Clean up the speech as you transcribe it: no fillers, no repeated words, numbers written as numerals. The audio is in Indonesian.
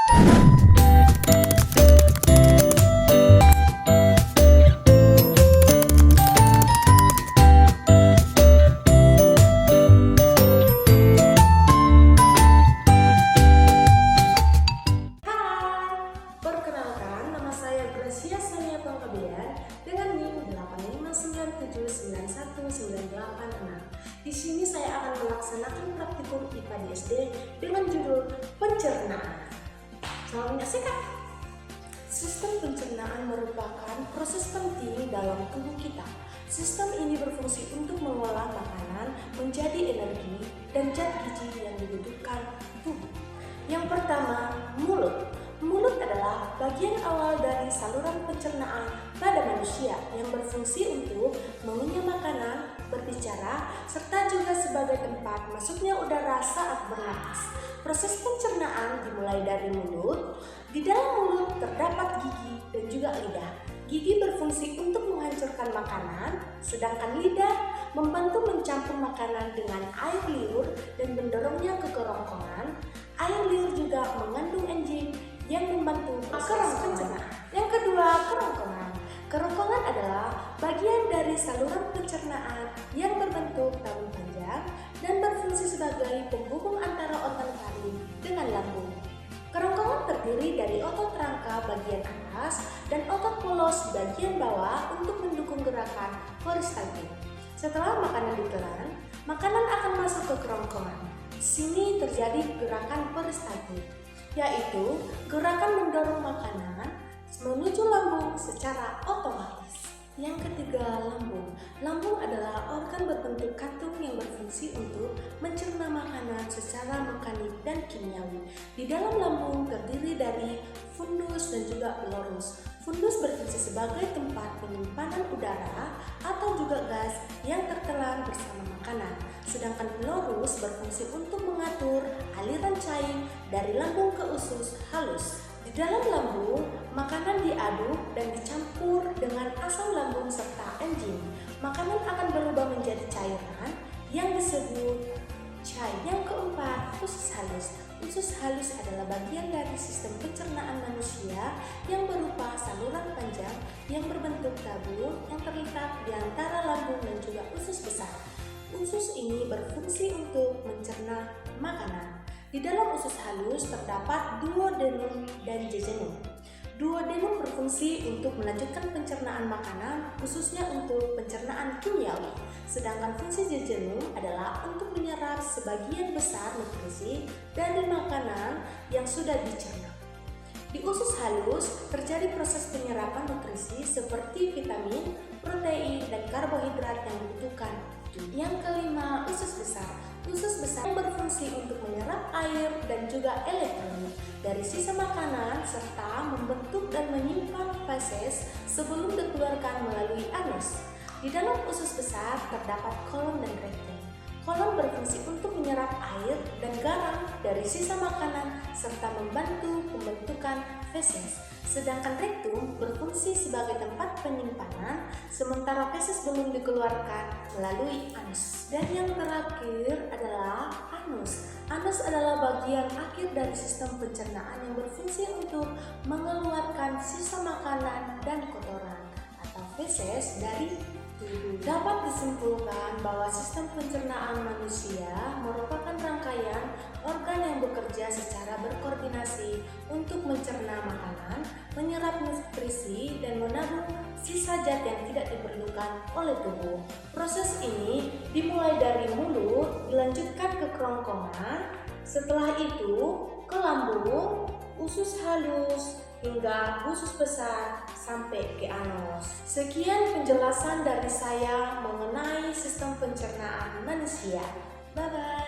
Dengan NIM 859791986. Di sini saya akan melaksanakan praktikum IPA di SD dengan judul pencernaan. Selamat menyaksikan. Sistem pencernaan merupakan proses penting dalam tubuh kita. Sistem ini berfungsi untuk mengolah makanan menjadi energi dan zat gizi yang dibutuhkan tubuh. Yang pertama, mulut. Mulut adalah bagian awal dari saluran pencernaan pada manusia yang berfungsi untuk mengunyah makanan, berbicara, serta juga sebagai tempat masuknya udara saat bernapas. Proses pencernaan dimulai dari mulut. Di dalam mulut terdapat gigi dan juga lidah. Gigi berfungsi untuk menghancurkan makanan, sedangkan lidah membantu mencampur makanan dengan air liur dan mendorongnya ke kerongkongan. Air liur juga mengandung enzim yang membantu proses pencernaan. Yang kedua, kerongkongan. Kerongkongan adalah bagian dari saluran pencernaan yang berbentuk daun panjang dan berfungsi sebagai penghubung antara organ taring dengan lambung. Kerongkongan terdiri dari otot rangka bagian atas dan otot polos bagian bawah untuk mendukung gerakan peristaltik. Setelah makanan ditelan, makanan akan masuk ke kerongkongan. Di sini terjadi gerakan peristaltik, yaitu gerakan mendorong makanan menuju lambung secara otomatis. Yang ketiga, lambung. Lambung adalah organ berbentuk kantung yang berfungsi untuk mencerna makanan secara mekanik dan kimiawi. Di dalam lambung terdiri dari fundus dan juga pelorus. Fundus berfungsi sebagai tempat penyimpanan udara atau juga gas yang tertelan bersama makanan. Sedangkan pelorus berfungsi untuk mengatur aliran cair dari lambung ke usus halus. Di dalam lambung, makanan diaduk dan dicampur dengan asam lambung serta enzim. Makanan akan berubah menjadi cairan yang disebut cair. Yang keempat, usus halus. Usus halus adalah bagian dari sistem pencernaan manusia yang berupa saluran panjang yang berbentuk tabur yang terletak di antara lambung dan juga usus besar. Usus ini berfungsi untuk mencerna makanan. Di dalam usus halus terdapat duodenum dan jejunum. Duodenum berfungsi untuk melanjutkan pencernaan makanan, khususnya untuk pencernaan kimiawi. Sedangkan fungsi jejunum adalah untuk menyerap sebagian besar nutrisi dari makanan yang sudah dicerna. Di usus halus terjadi proses penyerapan nutrisi seperti vitamin, protein, dan karbohidrat yang dibutuhkan. Yang kelima, usus besar. Usus besar berfungsi untuk menyerap air dan juga elektrolit dari sisa makanan serta membentuk dan menyimpan feses sebelum dikeluarkan melalui anus. Di dalam usus besar terdapat kolon dan rektum. Kolon berfungsi untuk menyerap air dan garam dari sisa makanan serta membantu pembentukan feses. Sedangkan rektum berfungsi sebagai tempat penyimpanan sementara feses belum dikeluarkan melalui anus. Dan yang terakhir adalah anus. Anus adalah bagian akhir dari sistem pencernaan yang berfungsi untuk mengeluarkan sisa makanan dan kotoran atau feses dari tubuh. Dapat disimpulkan bahwa sistem pencernaan manusia merupakan rangkaian organ yang bekerja secara berkoordinasi untuk mencerna makanan, menyerap nutrisi, dan menabung sisa zat yang tidak diperlukan oleh tubuh. Proses ini dimulai dari mulut, dilanjutkan ke kerongkongan, setelah itu ke lambung, usus halus, hingga usus besar sampai ke anus. Sekian penjelasan dari saya mengenai sistem pencernaan manusia. Bye-bye.